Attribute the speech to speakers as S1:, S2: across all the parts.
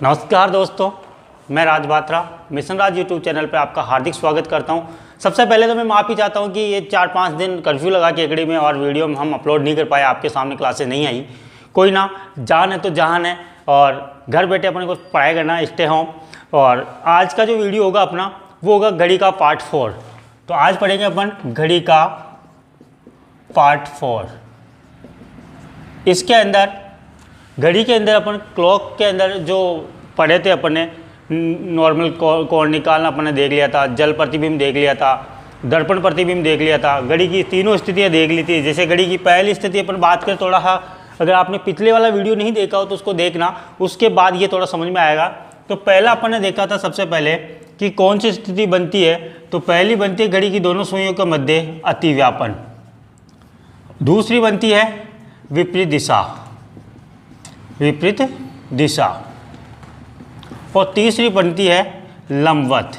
S1: नमस्कार दोस्तों, मैं राज बात्रा मिशन राज यूट्यूब चैनल पर आपका हार्दिक स्वागत करता हूं। सबसे पहले तो मैं माफ़ी चाहता हूं कि ये 4-5 दिन कर्फ्यू लगा के एकेडमी में और वीडियो में हम अपलोड नहीं कर पाए, आपके सामने क्लासेस नहीं आई। कोई ना, जान है तो जहान है, और घर बैठे अपने को पढ़ाई करना, स्टे होम। और आज का जो वीडियो होगा अपना, वो होगा घड़ी का पार्ट 4। तो आज पढ़ेंगे अपन घड़ी का पार्ट 4। इसके अंदर, घड़ी के अंदर अपन क्लॉक के अंदर जो पढ़े थे अपन ने, नॉर्मल कोण निकालना अपन ने देख लिया था, जल प्रतिबिंब देख लिया था, दर्पण प्रतिबिंब देख लिया था, घड़ी की तीनों स्थितियाँ देख ली थी। जैसे घड़ी की पहली स्थिति अपन बात करें, थोड़ा सा अगर आपने पिछले वाला वीडियो नहीं देखा हो तो उसको देखना, उसके बाद ये थोड़ा समझ में आएगा। तो पहला अपन ने देखा था सबसे पहले कि कौन सी स्थिति बनती है। तो पहली बनती है घड़ी की दोनों सुइयों के मध्य अतिव्यापन। दूसरी बनती है विपरीत दिशा, विपरीत दिशा। और तीसरी बनती है लंबवत।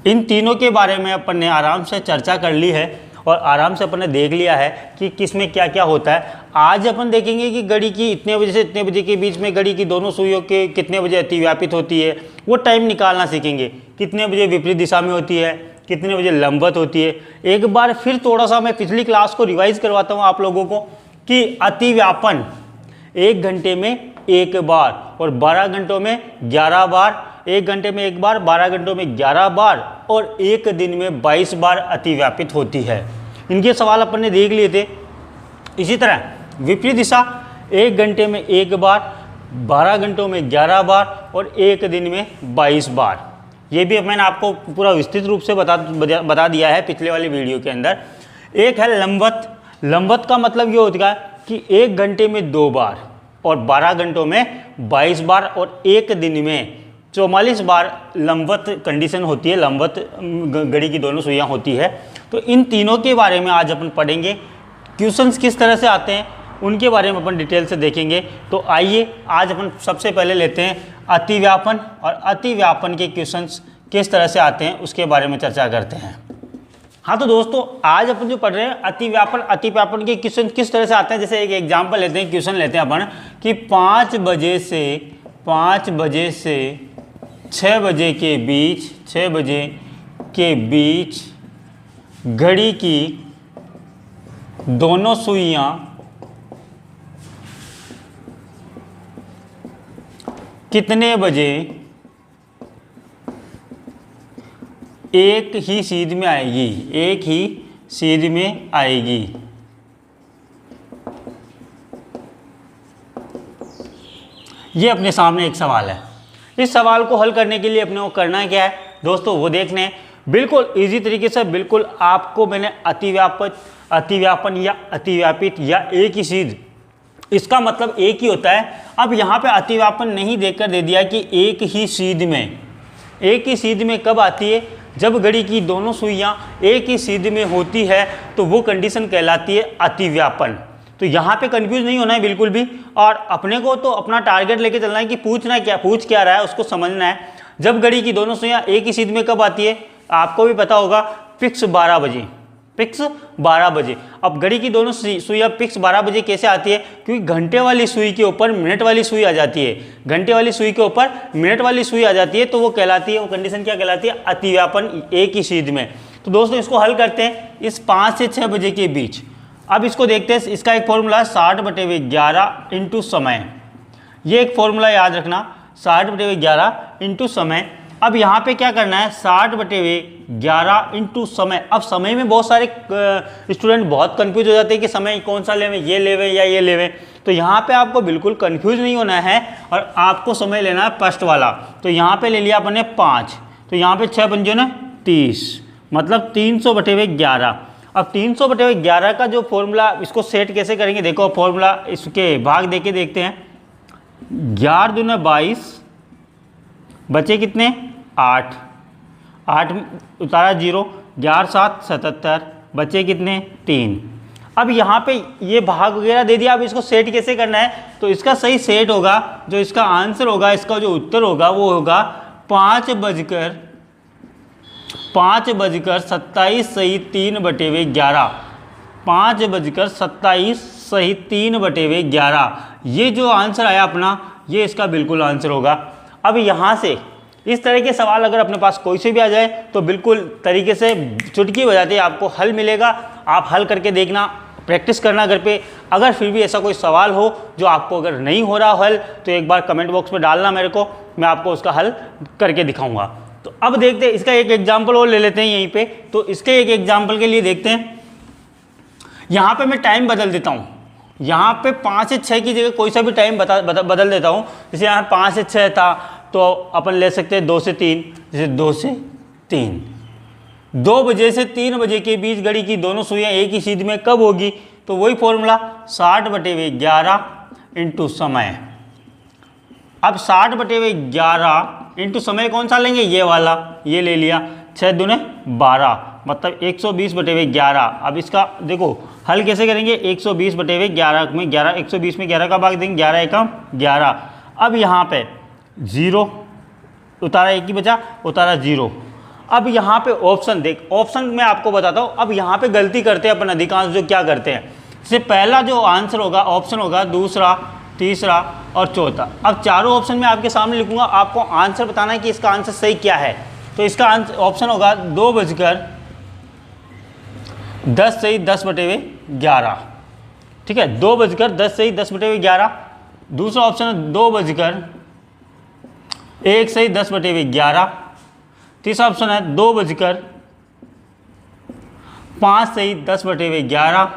S1: इन तीनों के बारे में अपन ने आराम से चर्चा कर ली है और आराम से अपन ने देख लिया है कि किसमें क्या क्या होता है। आज अपन देखेंगे कि घड़ी की इतने बजे से इतने बजे के बीच में घड़ी की दोनों सुइयों के कितने बजे अतिव्यापित होती है, वो टाइम निकालना सीखेंगे। कितने बजे विपरीत दिशा में होती है, कितने बजे लंबवत होती है। एक बार फिर थोड़ा सा मैं पिछली क्लास को रिवाइज करवाता हूँ आप लोगों को कि अतिव्यापन 1 घंटे में 1 बार और 12 घंटों में 11 बार, 1 घंटे में 1 बार, 12 घंटों में 11 बार और 1 दिन में 22 बार अतिव्यापित होती है। इनके सवाल अपन ने देख लिए थे। इसी तरह विपरीत दिशा 1 घंटे में 1 बार, 12 घंटों में 11 बार और 1 दिन में 22 बार। ये भी मैंने आपको पूरा विस्तृत रूप से बता दिया है पिछले वाली वीडियो के अंदर। एक है लंबवत। लंबवत का मतलब ये होता है कि 1 घंटे में 2 बार और 12 घंटों में 22 बार और 1 दिन में 44 बार लंबवत कंडीशन होती है, लंबवत घड़ी की दोनों सुइयां होती है। तो इन तीनों के बारे में आज अपन पढ़ेंगे। क्वेश्चंस किस तरह से आते हैं उनके बारे में अपन डिटेल से देखेंगे। तो आइए आज अपन सबसे पहले लेते हैं अतिव्यापन, और अतिव्यापन के क्वेश्चंस किस तरह से आते हैं उसके बारे में चर्चा करते हैं। हाँ तो दोस्तों, आज अपन जो पढ़ रहे हैं अतिव्यापन के क्वेश्चन किस तरह से आते हैं। जैसे एक एग्जांपल लेते हैं, क्वेश्चन लेते हैं अपन कि 5 बजे से 6 बजे के बीच, 6 बजे के बीच घड़ी की दोनों सुइयां कितने बजे एक ही सीध में आएगी, एक ही सीध में आएगी। ये अपने सामने एक सवाल है। इस सवाल को हल करने के लिए अपने को करना क्या है दोस्तों, वो देखना है। बिल्कुल इजी तरीके से, बिल्कुल आपको मैंने अतिव्यापन या अतिव्यापित या एक ही सीध, इसका मतलब एक ही होता है। अब यहाँ पे अतिव्यापन नहीं देकर दे दिया कि एक ही सीध में। एक ही सीध में कब आती है? जब घड़ी की दोनों सुइयां एक ही सीध में होती है तो वो कंडीशन कहलाती है अतिव्यापन। तो यहाँ पे कंफ्यूज नहीं होना है बिल्कुल भी, और अपने को तो अपना टारगेट लेके चलना है कि पूछ क्या रहा है उसको समझना है। जब घड़ी की दोनों सुइयां एक ही सीध में कब आती है, आपको भी पता होगा, फिक्स 12 बजे, फिक्स 12 बजे। अब घड़ी की दोनों सुइयां फिक्स 12 बजे कैसे आती है? क्योंकि घंटे वाली सुई के ऊपर मिनट वाली सुई आ जाती है, घंटे वाली सुई के ऊपर मिनट वाली सुई आ जाती है, तो वो कहलाती है, वो कंडीशन क्या कहलाती है? अतिव्यापन एक ही सीध में। तो दोस्तों इसको हल करते हैं इस 5 से 6 बजे के बीच। अब इसको देखते हैं, इसका एक फॉर्मूला है 60/11 इंटू समय। ये एक फॉर्मूला याद रखना, 60/11 इंटू समय। अब यहाँ पे क्या करना है, 60/11 इंटू समय। अब समय में बहुत सारे स्टूडेंट बहुत कंफ्यूज हो जाते हैं कि समय कौन सा लेवें, ये लेवें या ये लेवें। तो यहाँ पे आपको बिल्कुल कंफ्यूज नहीं होना है और आपको समय लेना है फर्स्ट वाला। तो यहाँ पे ले लिया अपन ने 5, तो यहाँ पे 6 बन जो ना 30, मतलब 300/11। अब 300/11 का जो फॉर्मूला, इसको सेट कैसे करेंगे देखो, फॉर्मूला इसके भाग देके देखते हैं। 11 दूना 22, बचे कितने? 8, 8 उतारा 0, 11 7 77, बचे कितने? 3। अब यहाँ पे ये भाग वगैरह दे दिया। अब इसको सेट कैसे करना है? तो इसका सही सेट होगा, जो इसका आंसर होगा, इसका जो उत्तर होगा वो होगा 5 बजकर 5:27 5:27 ये जो आंसर आया अपना, ये इसका बिल्कुल आंसर होगा। अब यहाँ से इस तरह के सवाल अगर अपने पास कोई से भी आ जाए तो बिल्कुल तरीके से चुटकी बजाते आपको हल मिलेगा। आप हल करके देखना, प्रैक्टिस करना घर पे। अगर फिर भी ऐसा कोई सवाल हो जो आपको अगर नहीं हो रहा हल, तो एक बार कमेंट बॉक्स में डालना मेरे को, मैं आपको उसका हल करके दिखाऊंगा। तो अब देखते हैं, इसका एक एग्जाम्पल और ले लेते हैं यहीं पे। तो इसके एक एग्जाम्पल के लिए देखते हैं, यहाँ पे मैं टाइम बदल देता हूँ। यहाँ पे 5 से 6 की जगह कोई सा भी टाइम बदल देता हूँ। जैसे यहाँ 5 से 6 था, तो अपन ले सकते हैं 2 से 3। जैसे 2 से 3, 2 बजे से 3 बजे के बीच घड़ी की दोनों सुइयाँ एक ही सीध में कब होगी? तो वही फॉर्मूला 60/11 इंटू समय। अब 60/11 इंटू समय कौन सा लेंगे? ये वाला, ये ले लिया। 6 दूने 12, मतलब 120/11। अब इसका देखो हल कैसे करेंगे? 120/11 में 11, 120 में 11 का भाग देंगे, 11 एकम 11। अब यहाँ पे 0 उतारा, एक ही बचा, उतारा 0। अब यहाँ पे ऑप्शन देख, ऑप्शन मैं आपको बताता हूँ। अब यहाँ पे गलती करते हैं अपन अधिकांश, जो क्या करते हैं, जैसे पहला जो आंसर होगा ऑप्शन होगा, दूसरा, तीसरा और चौथा। अब चारों ऑप्शन में आपके सामने लिखूंगा, आपको आंसर बताना है कि इसका आंसर सही क्या है। तो इसका आंसर ऑप्शन होगा 2:10 ठीक है, 2:10 दूसरा ऑप्शन है 2:01 तीसरा ऑप्शन है 2:05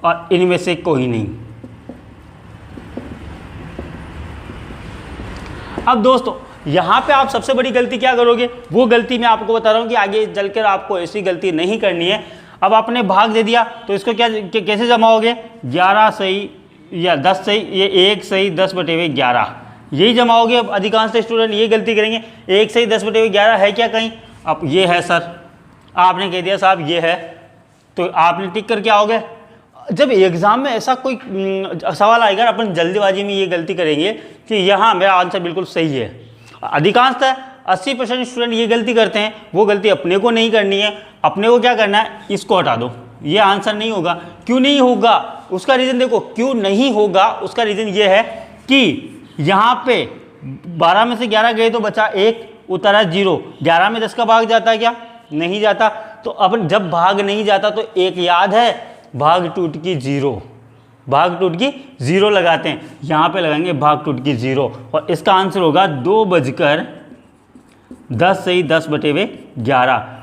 S1: और इनमें से कोई नहीं। अब दोस्तों यहाँ पे आप सबसे बड़ी गलती क्या करोगे? वो गलती मैं आपको बता रहा हूँ कि आगे चलकर आपको ऐसी गलती नहीं करनी है। अब आपने भाग दे दिया तो इसको कैसे जमाओगे? 11 सही या 10 सही, ये 1 सही 10/11 यही जमाओगे। अब अधिकांश स्टूडेंट ये गलती करेंगे, 1 सही 10/11 है क्या कहीं? अब ये है सर, आपने कह दिया साहब ये है, तो आपने टिक करके आओगे। जब एग्जाम में ऐसा कोई सवाल आएगा, अपन जल्दीबाजी में ये गलती करेंगे कि यहाँ मेरा आंसर बिल्कुल सही है। अधिकांशतः 80% स्टूडेंट ये गलती करते हैं। वो गलती अपने को नहीं करनी है। अपने को क्या करना है? इसको हटा दो, ये आंसर नहीं होगा। क्यों नहीं होगा? उसका रीज़न देखो, क्यों नहीं होगा उसका रीज़न ये है कि यहाँ पे 12 में से 11 गए तो बचा 1, उतारा 0। 11 में 10 का भाग जाता है क्या? नहीं जाता। तो अपन जब भाग नहीं जाता तो एक याद है, भाग टूट की 0, भाग टूट की 0 लगाते हैं। यहाँ पे लगाएंगे भाग टूट की 0 और इसका आंसर होगा 2:10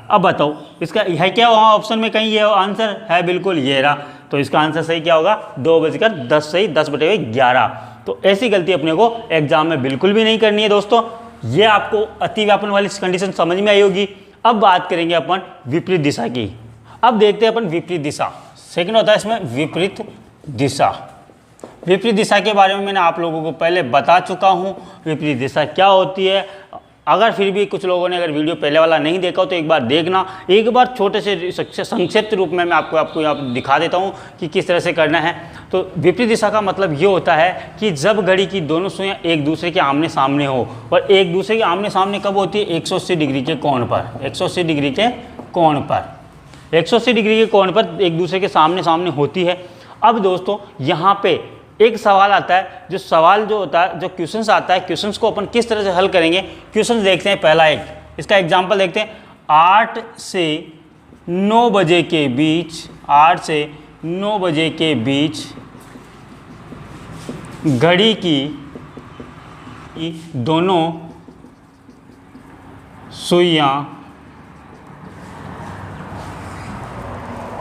S1: अब बताओ इसका है क्या? वहाँ ऑप्शन में कहीं ये आंसर है? बिल्कुल ये रहा। तो इसका आंसर सही क्या होगा? 2:10 तो ऐसी गलती अपने को एग्जाम में बिल्कुल भी नहीं करनी है दोस्तों। ये आपको अतिव्यापन वाली कंडीशन समझ में आई होगी। अब बात करेंगे अपन विपरीत दिशा की। अब देखते हैं अपन विपरीत दिशा। सेकंड होता है इसमें विपरीत दिशा। विपरीत दिशा के बारे में मैंने आप लोगों को पहले बता चुका हूँ, विपरीत दिशा क्या होती है। अगर फिर भी कुछ लोगों ने अगर वीडियो पहले वाला नहीं देखा हो तो एक बार देखना। एक बार छोटे से संक्षिप्त रूप में मैं आपको यहाँ पर दिखा देता हूँ कि किस तरह से करना है। तो विपरीत दिशा का मतलब ये होता है कि जब घड़ी की दोनों सुइयाँ एक दूसरे के आमने सामने हो, और एक दूसरे के आमने सामने कब होती है? 180 डिग्री के कोण पर, 180 डिग्री के कोण पर, 180 डिग्री के कोण पर एक दूसरे के सामने सामने होती है। अब दोस्तों यहाँ पे एक सवाल आता है, जो सवाल जो होता है, जो क्वेश्चंस आता है, क्वेश्चंस को अपन किस तरह से हल करेंगे। क्वेश्चंस देखते हैं। पहला एक इसका एग्जांपल देखते हैं। 8 से 9 बजे के बीच, 8 से 9 बजे के बीच घड़ी की दोनों सुइयां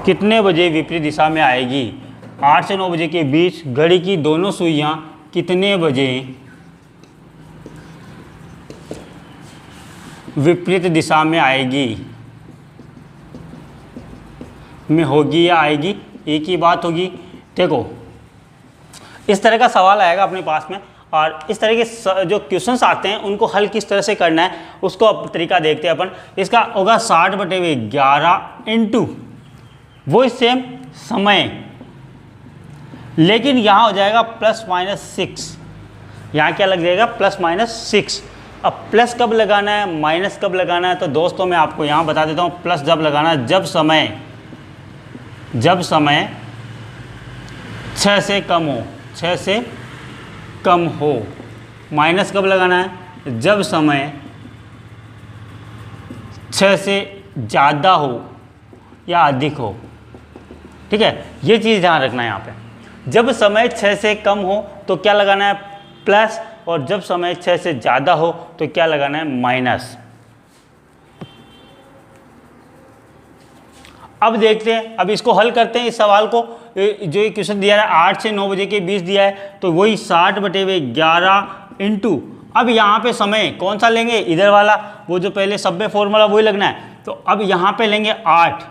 S1: कितने बजे विपरीत दिशा में आएगी? 8 से 9 बजे के बीच घड़ी की दोनों सुइयां कितने बजे विपरीत दिशा में आएगी? में होगी या आएगी? एक ही बात होगी। देखो इस तरह का सवाल आएगा अपने पास में, और इस तरह के जो क्वेश्चंस आते हैं उनको हल किस तरह से करना है उसको तरीका देखते हैं अपन। इसका होगा 60/11 इंटू वो सेम समय, लेकिन यहाँ हो जाएगा ±6। यहाँ क्या लग जाएगा? +-6। अब प्लस कब लगाना है, माइनस कब लगाना है, तो दोस्तों मैं आपको यहाँ बता देता हूँ। प्लस जब लगाना है जब समय 6 से कम हो, 6 से कम हो। माइनस कब लगाना है, जब समय 6 से ज़्यादा हो या अधिक हो। ठीक है, ये चीज़ ध्यान रखना है यहाँ पे। जब समय 6 से कम हो तो क्या लगाना है, प्लस, और जब समय 6 से ज़्यादा हो तो क्या लगाना है, माइनस। अब देखते हैं, अब इसको हल करते हैं। इस सवाल को जो ये क्वेश्चन दिया है 8 से 9 बजे के बीच दिया है, तो वही 60/11 इंटू, अब यहाँ पे समय कौन सा लेंगे, इधर वाला, वो जो पहले सब में फॉर्मूला वही लगना है। तो अब यहाँ पे लेंगे 8,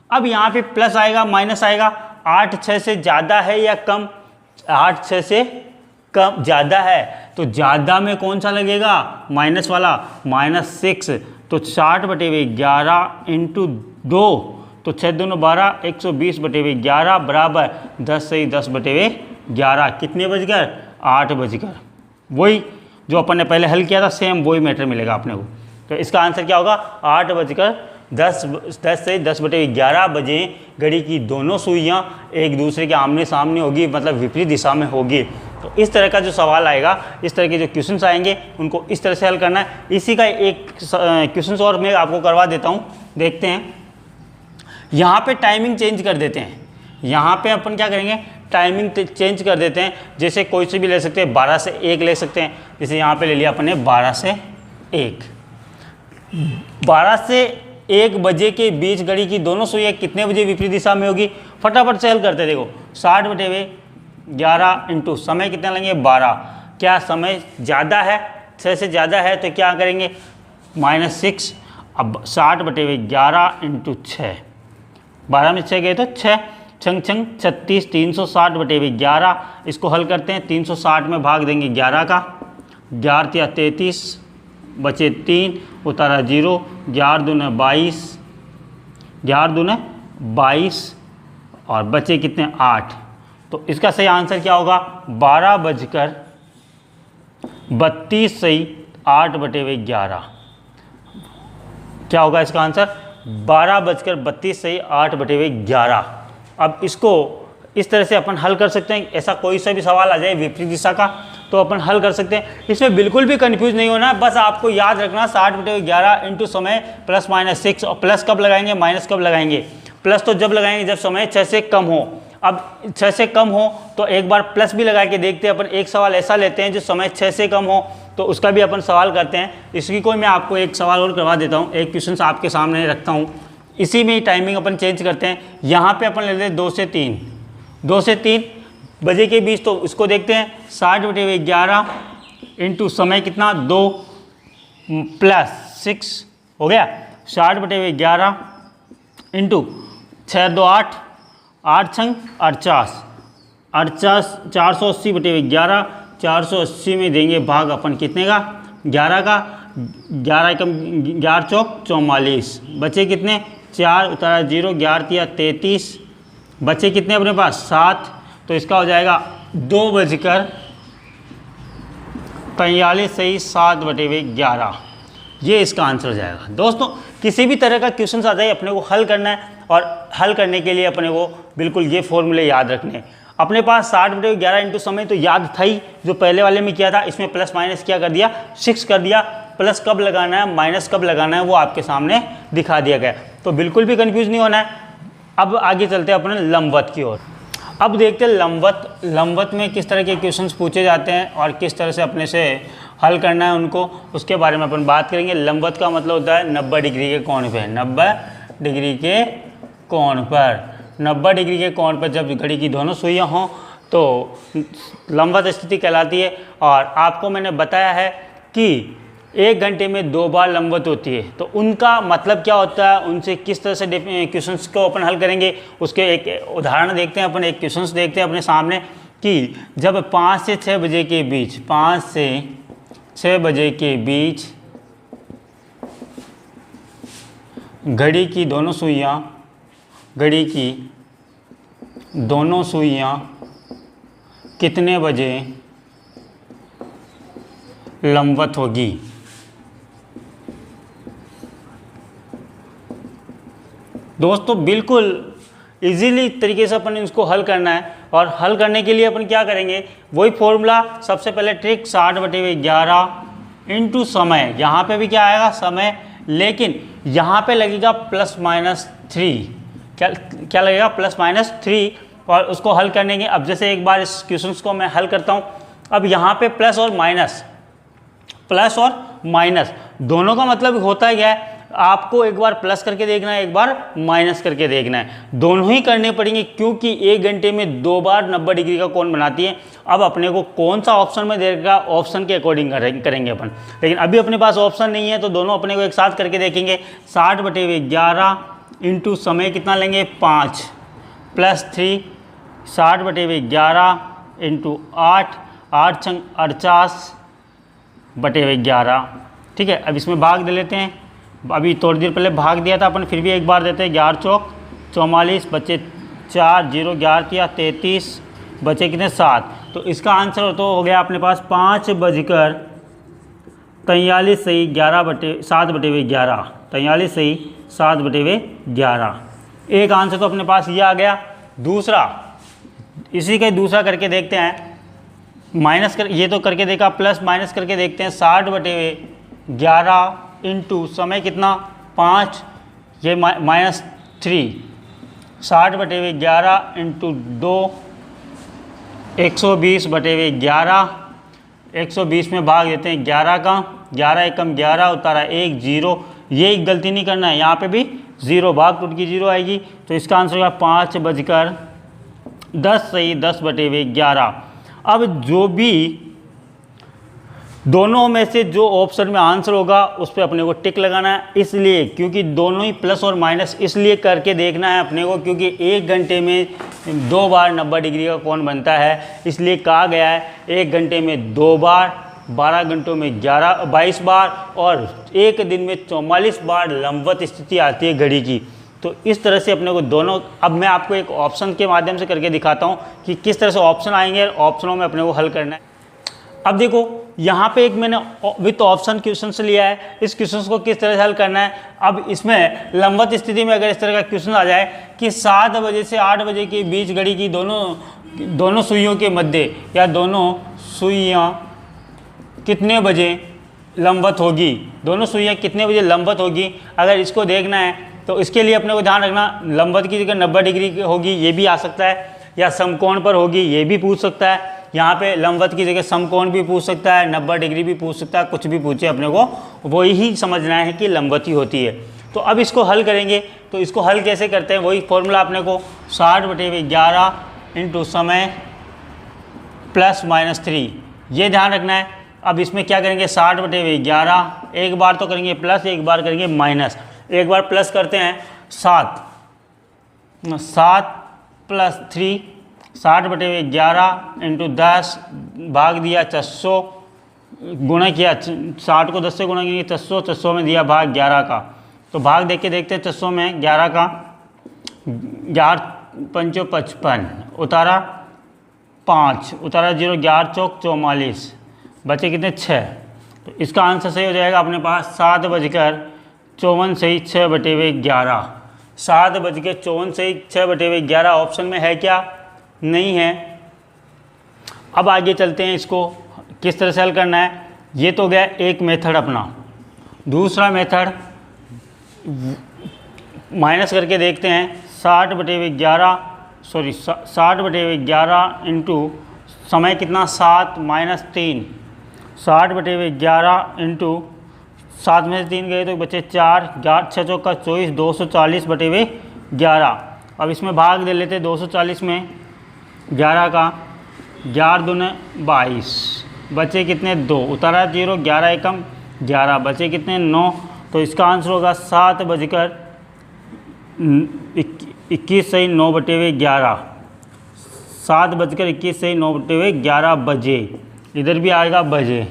S1: अब यहाँ पे प्लस आएगा माइनस आएगा। 8 6 से ज़्यादा है या कम, 8 6 से कम ज़्यादा है, तो ज़्यादा में कौन सा लगेगा, माइनस वाला, -6। तो 60/11 इंटू 2, तो 6 दूनी 12, 120/11 बराबर 10 से 10/11। कितने बजकर, 8 बजकर। वही जो अपन ने पहले हल किया था सेम वही मैटर मिलेगा अपने को। तो इसका आंसर क्या होगा, 8 बजकर 10 से 10/11 बजे घड़ी की दोनों सुइयां एक दूसरे के आमने सामने होगी, मतलब विपरीत दिशा में होगी। तो इस तरह का जो सवाल आएगा, इस तरह के जो क्वेश्चंस आएंगे उनको इस तरह से हल करना है। इसी का एक क्वेश्चंस और मैं आपको करवा देता हूँ, देखते हैं। यहाँ पे टाइमिंग चेंज कर देते हैं। यहाँ पे अपन क्या करेंगे, टाइमिंग चेंज कर देते हैं। जैसे कोई से भी ले सकते हैं, 12 से 1 ले सकते हैं। जैसे यहाँ पे ले लिया अपन ने 12 से 1। 12 से 1 बजे के बीच घड़ी की दोनों सुइयां कितने बजे विपरीत दिशा में होगी, फटाफट से हल करते। देखो 60/11 इंटू समय कितना लेंगे, 12। क्या समय ज़्यादा है, 6 से ज़्यादा है, तो क्या करेंगे, -6। अब 60/11 इंटू 6, 12 में 6 गए तो 6, छंग 36, 360/11। इसको हल करते हैं। 360 में भाग देंगे 11 का, 11 या 33, बचे 3, उतारा 0, 11 दूने 22, 11 दूने 22 और बचे कितने, 8। तो इसका सही आंसर क्या होगा, 12:32 सही 8/11। क्या होगा इसका आंसर, 12:32 सही 8/11। अब इसको इस तरह से अपन हल कर सकते हैं। ऐसा कोई सा भी सवाल आ जाए विपरीत दिशा का तो अपन हल कर सकते हैं। इसमें बिल्कुल भी कंफ्यूज नहीं होना, बस आपको याद रखना 60/11 इंटू समय +-6। और प्लस कब लगाएंगे, माइनस कब लगाएंगे। प्लस तो जब लगाएंगे जब समय 6 से कम हो। अब 6 से कम हो तो एक बार प्लस भी लगा के देखते हैं अपन। एक सवाल ऐसा लेते हैं जो समय 6 से कम हो, तो उसका भी अपन सवाल करते हैं। इसकी कोई मैं आपको एक सवाल और करवा देता हूँ। एक क्वेश्चन आपके सामने रखता हूँ, इसी में ही टाइमिंग अपन चेंज करते हैं। यहाँ पे अपन ले लेते हैं 2 से 3, 2 से 3 बजे के बीच। तो इसको देखते हैं 60/11 इंटू समय कितना, 2 + 6 हो गया। 60/11 इंटू 6 2 8, 8 छंग 48, 480/11। 480 में देंगे भाग अपन कितने का, 11 का। 11 कम 11 चौक 44, बचे कितने, 4, उतारा 0, 11 या 33, बचे कितने अपने पास, 7। तो इसका हो जाएगा 2:43 सही 7/11। ये इसका आंसर हो जाएगा। दोस्तों किसी भी तरह का क्वेश्चन आ जाए अपने को हल करना है, और हल करने के लिए अपने को बिल्कुल ये फॉर्मूले याद रखने हैं। अपने पास 60/11 इंटू समय तो याद था ही, जो पहले वाले में किया था। इसमें प्लस माइनस क्या कर दिया, 6 कर दिया। प्लस कब लगाना है, माइनस कब लगाना है, वो आपके सामने दिखा दिया गया। तो बिल्कुल भी कंफ्यूज नहीं होना है। अब आगे चलते हैं अपने लंबवत की ओर। अब देखते हैं लंबवत में किस तरह के क्वेश्चंस पूछे जाते हैं और किस तरह से अपने से हल करना है उनको, उसके बारे में अपन बात करेंगे। लंबवत का मतलब होता है 90 डिग्री के कोण पे, 90 डिग्री के कोण पर। 90 डिग्री के कोण पर जब घड़ी की दोनों सुइयां हों तो लंबवत स्थिति कहलाती है। और आपको मैंने बताया है कि 1 घंटे में 2 बार लंबवत होती है। तो उनका मतलब क्या होता है, उनसे किस तरह से क्वेश्चंस को अपन हल करेंगे, उसके एक उदाहरण देखते हैं अपन। एक क्वेश्चंस देखते हैं अपने सामने कि जब 5 से 6 बजे के बीच, 5 से 6 बजे के बीच घड़ी की दोनों सुइयां कितने बजे लंबवत होगी। दोस्तों बिल्कुल इजीली तरीके से अपन इसको हल करना है। और हल करने के लिए अपन क्या करेंगे, वही फॉर्मूला, सबसे पहले ट्रिक 60/11 इंटू समय। यहाँ पे भी क्या आएगा, समय, लेकिन यहाँ पे लगेगा +-3। क्या लगेगा, +-3। और उसको हल करने के, अब जैसे एक बार इस क्वेश्चन को मैं हल करता हूँ। अब यहाँ पे प्लस और माइनस दोनों का मतलब होता है क्या है, आपको एक बार प्लस करके देखना है, एक बार माइनस करके देखना है। दोनों ही करने पड़ेंगे क्योंकि 1 घंटे में 2 बार 90 डिग्री का कोण बनाती है। अब अपने को कौन सा ऑप्शन में देगा, ऑप्शन के अकॉर्डिंग करेंगे अपन, लेकिन अभी अपने पास ऑप्शन नहीं है तो दोनों अपने को एक साथ करके देखेंगे। 60/11 इंटू समय कितना लेंगे, 5 +3, 60/11 इंटू 8, 8 × 48/11। ठीक है, अब इसमें भाग दे लेते हैं। अभी थोड़ी देर पहले भाग दिया था अपन, फिर भी एक बार देते हैं। 11 चौक 44, बचे 4, 0 11 किया 33, बचे कितने 7। तो इसका आंसर तो हो गया अपने पास 5:43 सही 7/11। 43 सही 7/11। एक आंसर तो अपने पास ये आ गया। दूसरा, इसी का दूसरा करके देखते हैं। माइनस कर, ये तो करके देखा, प्लस माइनस करके देखते हैं। 60/11 इंटू समय कितना 5, ये -3, 60/11 इंटू 2, 120/11। 120 में भाग देते हैं 11 का, 11 एकम 11, उतारा 1 0। ये एक गलती नहीं करना है, यहाँ पे भी 0, भाग टूट की 0 आएगी। तो इसका आंसर होगा 5:10 सही 10/11। अब जो भी दोनों में से जो ऑप्शन में आंसर होगा उस पर अपने को टिक लगाना है। इसलिए क्योंकि दोनों ही प्लस और माइनस इसलिए करके देखना है अपने को क्योंकि 1 घंटे में 2 बार 90 डिग्री का कोण बनता है। इसलिए कहा गया है 1 घंटे में 2 बार, 12 घंटों में 22 बार और 1 दिन में 44 बार लंबवत स्थिति आती है घड़ी की। तो इस तरह से अपने को दोनों, अब मैं आपको एक ऑप्शन के माध्यम से करके दिखाता हूँ कि किस तरह से ऑप्शन आएंगे, ऑप्शनों में अपने को हल करना है। अब देखो यहाँ पे एक मैंने विथ ऑप्शन क्वेश्चन से लिया है, इस क्वेश्चन को किस तरह से हल करना है। अब इसमें लंबवत स्थिति में अगर इस तरह का क्वेश्चन आ जाए कि 7 बजे से 8 बजे के बीच घड़ी की दोनों सुइयों के मध्य या दोनों सुइयाँ कितने बजे लंबवत होगी, दोनों सुइयाँ कितने बजे लंबवत होगी, अगर इसको देखना है तो इसके लिए अपने को ध्यान रखना, लंबवत की जगह 90 डिग्री की होगी, ये भी आ सकता है, या समकोण पर होगी, ये भी पूछ सकता है। यहाँ पे लंबवत की जगह समकोण भी पूछ सकता है, 90 डिग्री भी पूछ सकता है, कुछ भी पूछे अपने को वही ही समझना है कि लंबवत ही होती है। तो अब इसको हल करेंगे, तो इसको हल कैसे करते हैं, वही फॉर्मूला अपने को 60/11 इंटू समय +-3, ये ध्यान रखना है। अब इसमें क्या करेंगे, 60/11, एक बार तो करेंगे प्लस, एक बार करेंगे माइनस। एक बार प्लस करते हैं 7 + 3, 60/11 इंटू 10 भाग दिया 600, गुणा किया 60 को 10 से गुणा किया 600, 600 में दिया भाग 11 का। तो भाग देख के देखते हैं 600 में 11 का, 11 पंचो 55, उतारा 5, उतारा 0, 11 चौक 44, बचे कितने 6। तो इसका आंसर सही हो जाएगा अपने पास 7:54 सही 6/11। 7:54 सही 6/11 ऑप्शन में है क्या, नहीं है। अब आगे चलते हैं, इसको किस तरह से हल करना है। ये तो गया एक मेथड अपना। दूसरा मेथड माइनस करके देखते हैं, 60/11 इंटू समय कितना 7 -3, 60/11 इंटू 7 में से 3 गए तो बचे 4, 6 चौका 24, 240/11। अब इसमें भाग दे लेते 240 में 11 का, 11 दूने 22, बचे कितने 2, उतारा 0, 11 एकम 11, बचे कितने 9। तो इसका आंसर होगा 7:21 सही 9/11, 7:21 सही 9/11 बजे, इधर भी आएगा बजे।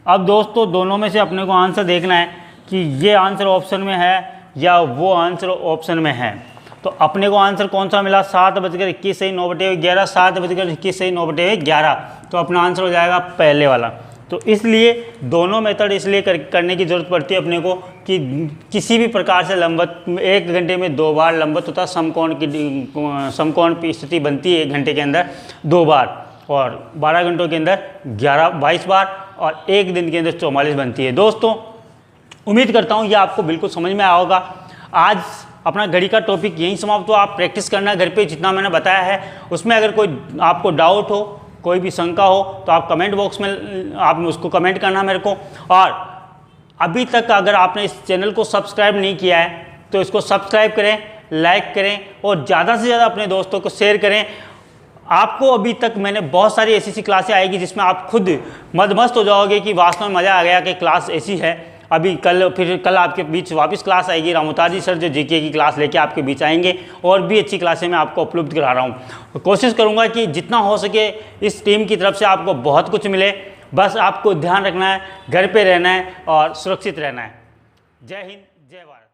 S1: अब दोस्तों दोनों में से अपने को आंसर देखना है कि ये आंसर ऑप्शन में है या वो आंसर ऑप्शन में है। तो अपने को आंसर कौन सा मिला, 7:21 सही 9/11, 7:21 सही 9/11। तो अपना आंसर हो जाएगा पहले वाला। तो इसलिए दोनों मेथड इसलिए करने की ज़रूरत पड़ती है अपने को कि किसी भी प्रकार से लंबवत 1 घंटे में 2 बार लंबवत होता समकोण की स्थिति बनती है 1 घंटे के अंदर 2 बार, और 12 घंटों के अंदर 22 बार, और 1 दिन के अंदर 44 बनती है। दोस्तों उम्मीद करता हूँ ये आपको बिल्कुल समझ में आया होगा। आज अपना घड़ी का टॉपिक यहीं समाप्त हुआ। आप प्रैक्टिस करना घर पे, जितना मैंने बताया है उसमें अगर कोई आपको डाउट हो, कोई भी शंका हो तो आप कमेंट बॉक्स में आप उसको कमेंट करना मेरे को। और अभी तक अगर आपने इस चैनल को सब्सक्राइब नहीं किया है तो इसको सब्सक्राइब करें, लाइक करें और ज़्यादा से ज़्यादा अपने दोस्तों को शेयर करें। आपको अभी तक मैंने बहुत सारी ऐसी क्लासें आएगी जिसमें आप खुद मदमस्त हो जाओगे कि वास्तव में मज़ा आ गया कि क्लास ऐसी है। अभी कल आपके बीच वापस क्लास आएगी, रामोताजी सर जो जीके की क्लास लेके आपके बीच आएंगे, और भी अच्छी क्लासें मैं आपको उपलब्ध करा रहा हूँ। कोशिश करूँगा कि जितना हो सके इस टीम की तरफ से आपको बहुत कुछ मिले। बस आपको ध्यान रखना है, घर पे रहना है और सुरक्षित रहना है। जय हिंद, जय भारत।